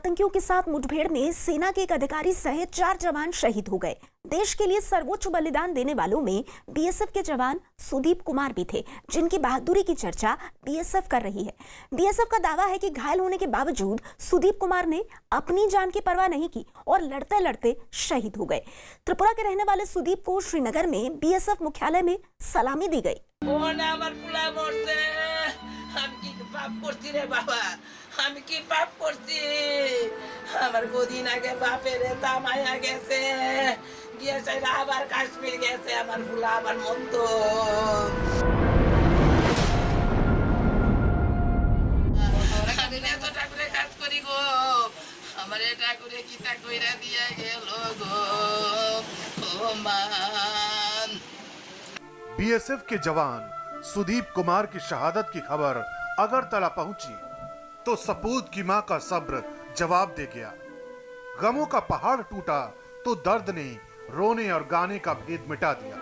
आतंकियों के साथ मुठभेड़ में सेना के एक अधिकारी सहित 4 जवान शहीद हो गए। देश के लिए सर्वोच्च बलिदान देने वालों में बीएसएफ के जवान सुदीप कुमार भी थे, जिनकी बहादुरी की चर्चा बीएसएफ कर रही है। बीएसएफ का दावा है कि घायल होने के बावजूद सुदीप कुमार ने अपनी जान की परवाह नहीं की और लड़ते लड़ते शहीद हो गए। त्रिपुरा के रहने वाले सुदीप को श्रीनगर में बीएसएफ मुख्यालय में सलामी दी गई। আমি কি পাপ করছি? আমার কদিন আগে বাপের তামায়া গেছে, গিয়ে সেটা আবার কাশ্মীর গেছে, আমার ফুলা আমার মন্ত। আমি এতটা করে কাজ করি গো, আমার এটা করে কিতা কইরা দিয়া গেল গো ও মান। बीएसएफ के जवान सुदीप कुमार की शहादत की खबर अगरतला पहुंची तो सपूत की मां का सब्र जवाब दे गया। गमों का पहाड़ टूटा तो दर्द ने रोने और गाने का भेद मिटा दिया।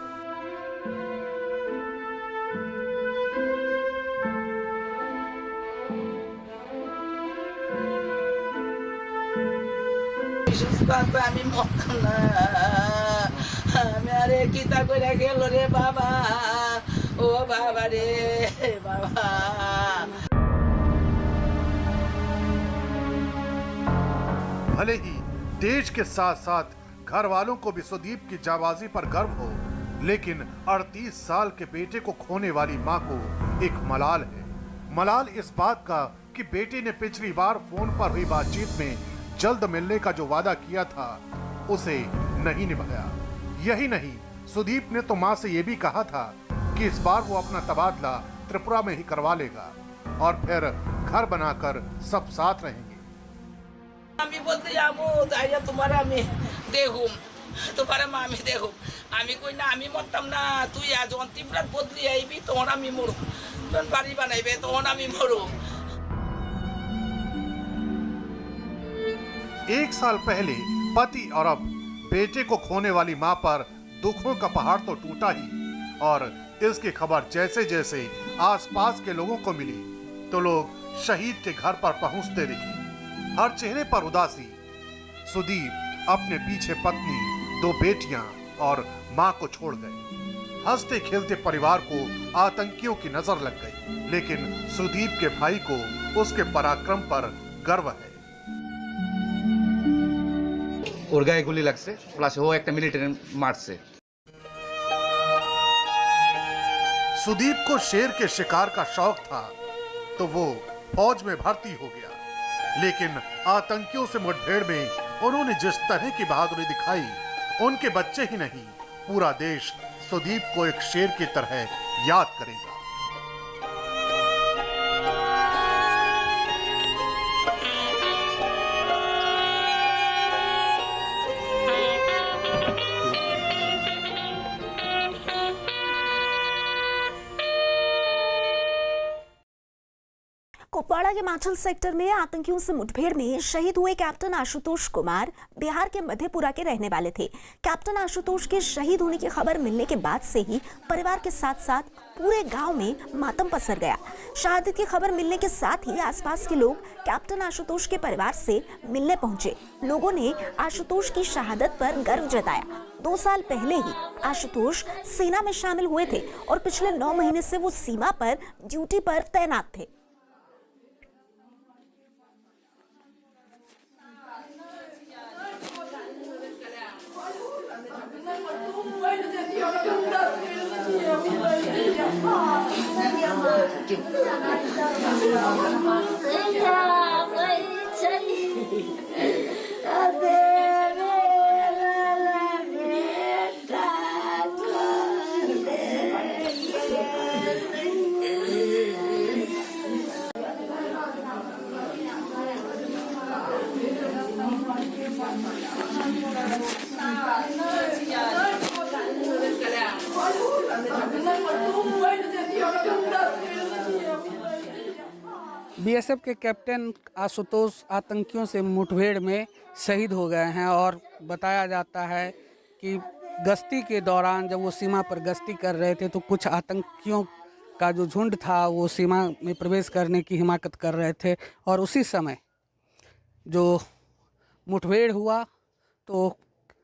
আমি মরতাম না, আমি আরে কিতা কইরা গেল রে বাবা, ও বাবা রে বাবা। भले ही देश के साथ साथ घर वालों को भी सुदीप की जाबाजी पर गर्व हो, लेकिन 38 साल के बेटे को खोने वाली मां को एक मलाल है। मलाल इस बात का कि बेटे ने पिछली बार फोन पर हुई बातचीत में जल्द मिलने का जो वादा किया था उसे नहीं निभाया। यही नहीं, सुदीप ने तो मां से यह भी कहा था कि इस बार वो अपना तबादला त्रिपुरा में ही करवा लेगा और फिर घर बनाकर सब साथ रहेंगे। আমি বলতে যাবো তাইয়া তোমার আমি দেখুম, তোমার মা আমি দেখুম, আমি কই না আমি মরতাম না, তুই আজ অন্তিম রাত বদলি আইবি তখন আমি মরু, তখন বাড়ি বানাইবে তখন আমি মরু। 1 साल पहले पति और अब बेटे को खोने वाली मां पर दुखों का पहाड़ तो टूटा ही, और इसकी खबर जैसे जैसे आसपास के लोगों को मिली तो लोग शहीद के घर पर पहुंचते दिखे। हर चेहरे पर उदासी। सुदीप अपने पीछे पत्नी, 2 बेटियां और मां को छोड़ गए। हंसते खेलते परिवार को आतंकियों की नजर लग गई, लेकिन सुदीप के भाई को उसके पराक्रम पर गर्व है। ওর গায়ে গুলি লাগছে, প্লাস ও একটা মিলিটারি মারছে। सुदीप को शेर के शिकार का शौक था तो वो फौज में भर्ती हो गया, लेकिन आतंकियों से मुठभेड़ में उन्होंने जिस तरह की बहादुरी दिखाई, उनके बच्चे ही नहीं पूरा देश सुदीप को एक शेर की तरह याद करेगा। कुपवाड़ा के माचल सेक्टर में आतंकियों से मुठभेड़ में शहीद हुए कैप्टन आशुतोष कुमार बिहार के मधेपुरा के रहने वाले थे। कैप्टन आशुतोष के शहीद होने की खबर मिलने के बाद से ही परिवार के साथ साथ पूरे गांव में मातम पसर गया। शहादत की खबर मिलने के साथ ही आसपास के लोग कैप्टन आशुतोष के परिवार से मिलने पहुंचे। लोगों ने आशुतोष की शहादत पर गर्व जताया। 2 साल पहले ही आशुतोष सेना में शामिल हुए थे और पिछले 9 महीने से वो सीमा पर ड्यूटी पर तैनात थे। बीएसएफ के कैप्टन आशुतोष आतंकियों से मुठभेड़ में शहीद हो गए हैं और बताया जाता है कि गश्ती के दौरान जब वो सीमा पर गश्ती कर रहे थे तो कुछ आतंकियों का जो झुंड था वो सीमा में प्रवेश करने की हिमाकत कर रहे थे और उसी समय जो मुठभेड़ हुआ तो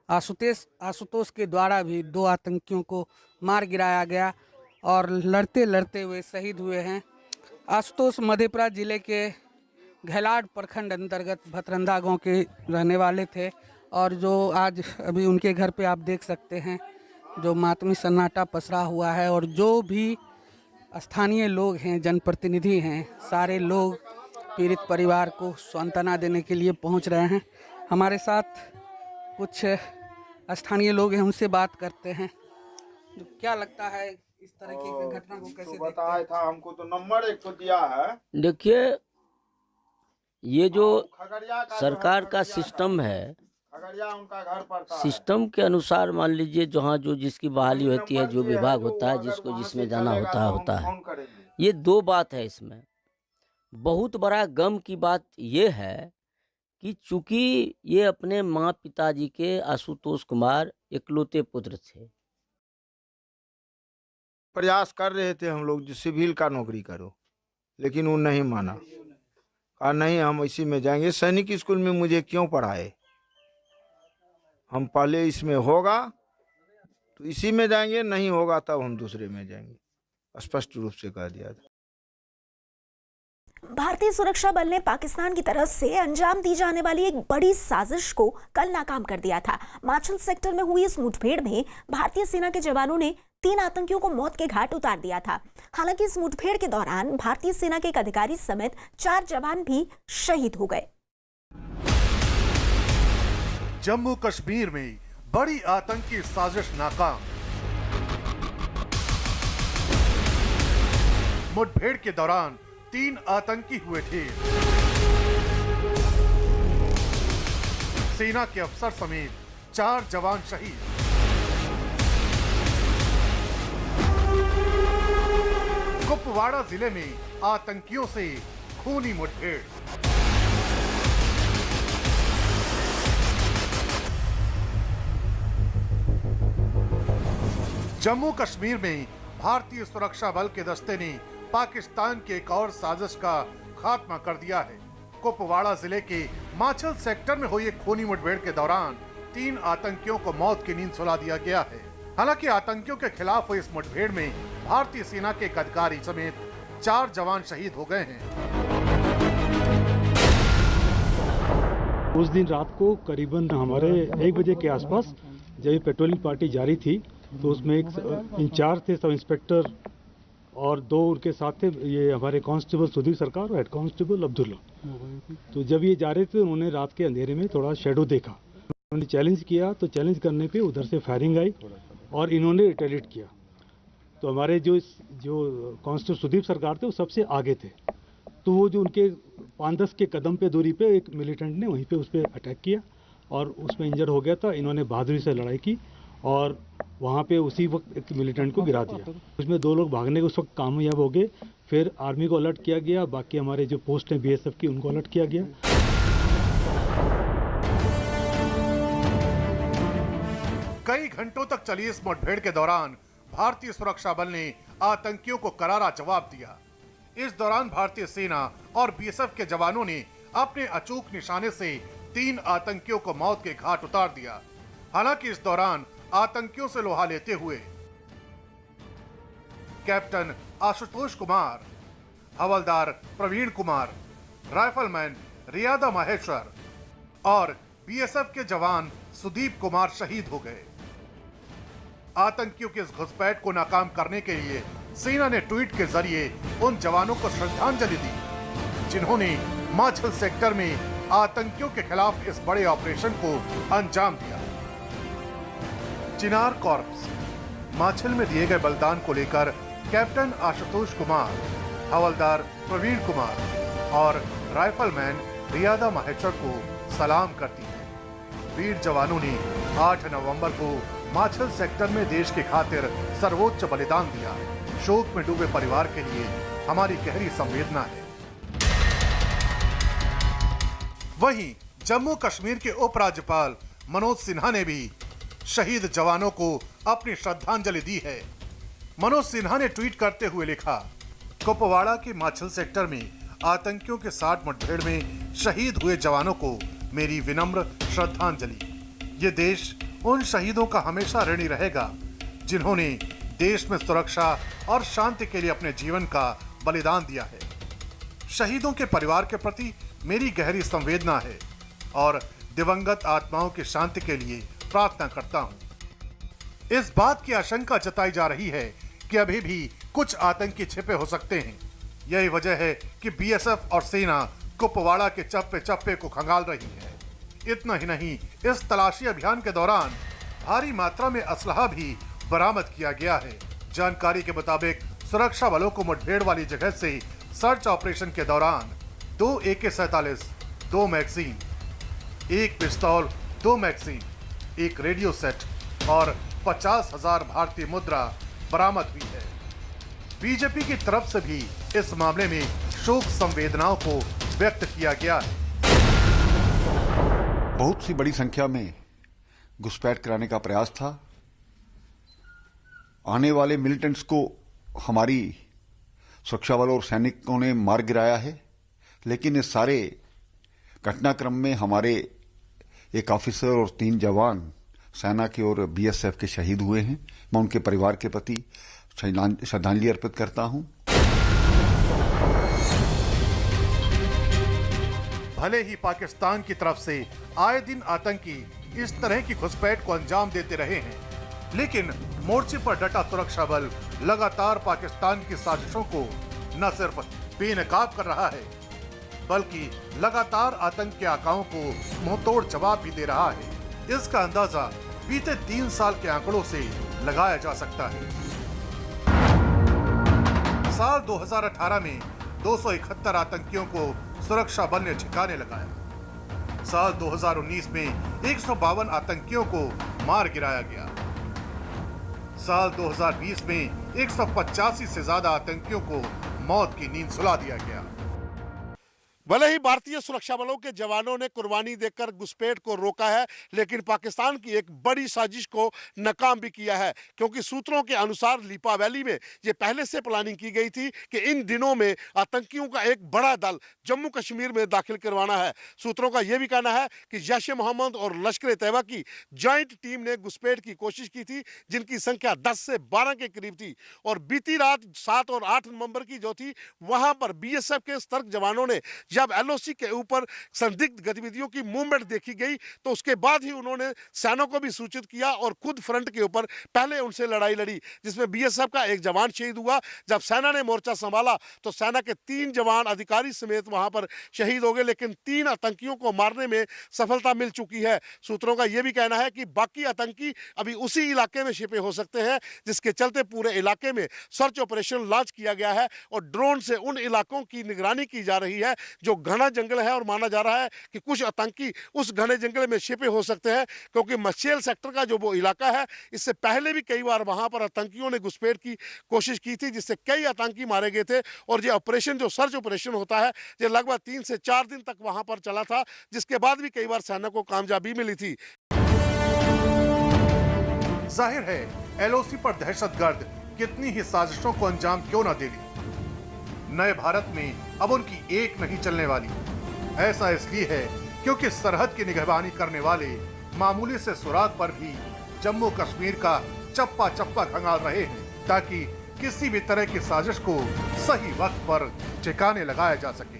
आशुतोष के द्वारा भी 2 आतंकियों को मार गिराया गया और लड़ते लड़ते हुए शहीद हुए हैं। आशुतोष मधेपुरा जिले के घैलाड प्रखंड अंतर्गत भतरंदा गांव के रहने वाले थे और जो आज अभी उनके घर पे आप देख सकते हैं जो मातमी सन्नाटा पसरा हुआ है और जो भी स्थानीय लोग हैं, जनप्रतिनिधि हैं, सारे लोग पीड़ित परिवार को सांत्वना देने के लिए पहुंच रहे हैं। हमारे साथ कुछ स्थानीय लोग हैं, उनसे बात करते हैं। तो क्या लगता है इस तरह की घटना को कैसे देखते बताया हैं? था हमको तो नंबर 1 तो दिया है। देखिए, ये जो खगड़िया का सरकार जो का है, सिस्टम है, खगड़िया उनका घर पड़ता है। सिस्टम के अनुसार मान लीजिए जहाँ जो जिसकी बहाली होती है, जो विभाग होता है, अगर जिसको वहाँ जिसमें से जाना चलेगा होता तो है हम होता है। फोन करेंगे। ये 2 बात है इसमें। बहुत बड़ा गम की बात ये है कि चूंकि ये अपने माँ पिताजी के आशुतोष कुमार इकलौते पुत्र थे। प्रयास कर रहे थे हम लोग जो सिविल का नौकरी करो, लेकिन वो नहीं माना। कहा नहीं, हम इसी में जाएंगे। सैनिक स्कूल में मुझे क्यों पढ़ाए, हम पहले इसमें होगा तो इसी में जाएंगे, नहीं होगा तब हम दूसरे में जाएंगे, स्पष्ट रूप से कह दिया था। भारतीय सुरक्षा बल ने पाकिस्तान की तरफ से अंजाम दी जाने वाली एक बड़ी साजिश को कल नाकाम कर दिया था। माछिल सेक्टर में हुई इस मुठभेड़ में भारतीय सेना के जवानों ने 3 आतंकियों को मौत के घाट उतार दिया था। हालांकि इस मुठभेड़ के दौरान भारतीय सेना के एक अधिकारी समेत 4 जवान भी शहीद हो गए। जम्मू कश्मीर में बड़ी आतंकी साजिश नाकाम। मुठभेड़ के दौरान 3 आतंकी हुए थे। सेना के अफसर समेत 4 जवान शहीद। कुपवाड़ा जिले में आतंकियों से खूनी मुठभेड़। जम्मू कश्मीर में भारतीय सुरक्षा बल के दस्ते ने पाकिस्तान के एक और साजिश का खात्मा कर दिया है। कुपवाड़ा जिले के माछिल सेक्टर में हुई एक खूनी मुठभेड़ के दौरान 3 आतंकियों को मौत की नींद सुला दिया गया है। हालांकि आतंकियों के खिलाफ हुई इस मुठभेड़ में भारतीय सेना के एक अधिकारी समेत 4 जवान शहीद हो गए हैं। उस दिन रात को करीबन हमारे 1 बजे के आसपास जब ये पेट्रोलिंग पार्टी जारी थी तो उसमें एक इंचार्ज थे, सब इंस्पेक्टर और 2 उनके साथ थे, ये हमारे कांस्टेबल सुधीर सरकार और हेड कांस्टेबल अब्दुल्ला। तो जब ये जा रहे थे उन्होंने रात के अंधेरे में थोड़ा शेडो देखा, उन्होंने चैलेंज किया, तो चैलेंज करने पे उधर से फायरिंग आई और इन्होंने रिटेलिएट किया। तो हमारे जो कांस्टेबल सुधीर सरकार थे वो सबसे आगे थे, तो वो जो उनके 5-10 के कदम पे दूरी पे एक मिलिटेंट ने वहीं पे उस पर अटैक किया और उसमें इंजर हो गया था। इन्होंने बहादुरी से लड़ाई की और वहाँ पे उसी वक्त एक मिलिटेंट को गिरा दिया। उसमें 2 लोग भागने के उस वक्त कामयाब हो गए। फिर आर्मी को अलर्ट किया गया, बाकी हमारे जो पोस्ट हैं BSF की उनको अलर्ट किया गया। कई घंटों तक चली इस मुठभेड़ के दौरान भारतीय सुरक्षा बल ने आतंकियों को करारा जवाब दिया। इस दौरान भारतीय सेना और BSF के जवानों ने अपने अचूक निशाने से 3 आतंकियों को मौत के घाट उतार दिया। हालांकि इस दौरान आतंकियों से लोहा लेते हुए कैप्टन आशुतोष कुमार, हवलदार प्रवीण कुमार, राइफलमैन रियादा माहेश्वर और BSF के जवान सुदीप कुमार शहीद हो गए। आतंकियों के इस घुसपैठ को नाकाम करने के लिए सेना ने ट्वीट के जरिए उन जवानों को श्रद्धांजलि दी जिन्होंने माछिल सेक्टर में आतंकियों के खिलाफ इस बड़े ऑपरेशन को अंजाम दिया। चिनार कॉर्प्स माछिल में दिए गए बलिदान को लेकर कैप्टन आशुतोष कुमार, हवलदार प्रवीण कुमार और राइफलमैन रियादा माहेश्वर को सलाम करती है। वीर जवानों ने 8 नवंबर को माछिल सेक्टर में देश की खातिर सर्वोच्च बलिदान दिया। शोक में डूबे परिवार के लिए हमारी गहरी संवेदना है। वहीं जम्मू कश्मीर के उपराज्यपाल मनोज सिन्हा ने भी शहीद जवानों को अपनी श्रद्धांजलि दी है। मनोज सिन्हा ने ट्वीट करते हुए लिखा, कुपवाड़ा के माछिल सेक्टर में आतंकियों के साथ मुठभेड़ में शहीद हुए जवानों को मेरी विनम्र श्रद्धांजलि। ये देश उन शहीदों का हमेशा ऋणी रहेगा जिन्होंने देश में सुरक्षा और शांति के लिए अपने जीवन का बलिदान दिया है। शहीदों के परिवार के प्रति मेरी गहरी संवेदना है और दिवंगत आत्माओं की शांति के लिए प्रार्थना करता हूं। इस बात की आशंका जताई जा रही है कि अभी भी कुछ आतंकी छिपे हो सकते हैं। यही वजह है कि बीएसएफ और सेना कुपवाड़ा के चप्पे चप्पे को खंगाल रही है। इतना ही नहीं, इस तलाशी अभियान के दौरान भारी मात्रा में असलहा भी बरामद किया गया है। जानकारी के मुताबिक सुरक्षा बलों को मुठभेड़ वाली जगह से सर्च ऑपरेशन के दौरान 2 AK-47, 2 मैगजीन, 1 पिस्तौल, 2 मैगजीन, 1 रेडियो सेट और 50,000 भारतीय मुद्रा बरामद हुई है। बीजेपी की तरफ से भी इस मामले में शोक संवेदनाओं को व्यक्त किया गया है। बहुत सी बड़ी संख्या में घुसपैठ कराने का प्रयास था। आने वाले मिलिटेंट्स को हमारी सुरक्षा बल और सैनिकों ने मार गिराया है, लेकिन इस सारे घटनाक्रम में हमारे एक ऑफिसर और 3 जवान सेना के और बीएसएफ के शहीद हुए हैं। मैं उनके परिवार के प्रति श्रद्धांजलि अर्पित करता हूं। भले ही पाकिस्तान की तरफ से आए दिन आतंकी इस तरह की घुसपैठ को अंजाम देते रहे हैं, लेकिन मोर्चे पर डटा सुरक्षा बल लगातार पाकिस्तान की साजिशों को न सिर्फ बेनकाब कर रहा है, बल्कि लगातार आतंक के आकाओं को मुंहतोड़ जवाब भी दे रहा है। इसका अंदाजा बीते 3 साल के आंकड़ों से लगाया जा सकता है। साल 2018 में 271 आतंकियों को सुरक्षा बल ने ठिकाने लगाया। साल 2019 में 152 आतंकियों को मार गिराया गया। साल 2020 में 185 से ज्यादा आतंकियों को मौत की नींद सुला दिया गया। भले ही भारतीय सुरक्षा बलों के जवानों ने कुर्बानी देकर घुसपैठ को रोका है, लेकिन पाकिस्तान की एक बड़ी साजिश को नाकाम भी किया है, क्योंकि सूत्रों के अनुसार लिपा वैली में ये पहले से प्लानिंग की गई थी कि इन दिनों में आतंकियों का एक बड़ा दल जम्मू कश्मीर में दाखिल करवाना है। सूत्रों का यह भी कहना है कि जैश ए मोहम्मद और लश्कर तैयबा की ज्वाइंट टीम ने घुसपैठ की कोशिश की थी, जिनकी संख्या 10 से 12 के करीब थी। और बीती रात 7 और 8 नवंबर की जो थी, वहां पर बीएसएफ के सतर्क जवानों ने जब एलओसी के ऊपर संदिग्ध गतिविधियों की मूवमेंट देखी गई, तो उसके बाद ही उन्होंने सेना को भी सूचित किया और खुद फ्रंट के ऊपर पहले उनसे लड़ाई लड़ी, जिसमें बीएसएफ का एक जवान शहीद हुआ। जब सेना ने मोर्चा संभाला तो सेना के 3 जवान अधिकारी समेत वहां पर शहीद हो गए, लेकिन 3 आतंकियों को मारने में सफलता मिल चुकी है। सूत्रों का यह भी कहना है कि बाकी आतंकी अभी उसी इलाके में छिपे हो सकते हैं, जिसके चलते पूरे इलाके में सर्च ऑपरेशन लॉन्च किया गया है और ड्रोन से उन इलाकों की निगरानी की जा रही है जो घना जंगल है, और माना जा रहा है कि कुछ आतंकी उस घने जंगल में छिपे हो सकते हैं, क्योंकि मचेल सेक्टर का जो वो इलाका है, इससे पहले भी कई बार वहां पर आतंकियों ने घुसपैठ की कोशिश की थी, जिससे कई आतंकी मारे गए थे। और ये ऑपरेशन जो सर्च ऑपरेशन होता है, ये लगभग 3 से 4 दिन तक वहां पर चला था, जिसके बाद भी कई बार सेना को कामयाबी मिली थी। जाहिर है एलओसी पर दहशतगर्द कितनी ही साजिशों को अंजाम क्यों न दे दी, नए भारत में अब उनकी एक नहीं चलने वाली। ऐसा इसलिए है क्योंकि सरहद की निगहबानी करने वाले मामूली से सुराग पर भी जम्मू कश्मीर का चप्पा चप्पा खंगाल रहे हैं, ताकि किसी भी तरह की साजिश को सही वक्त पर ठिकाने लगाया जा सके।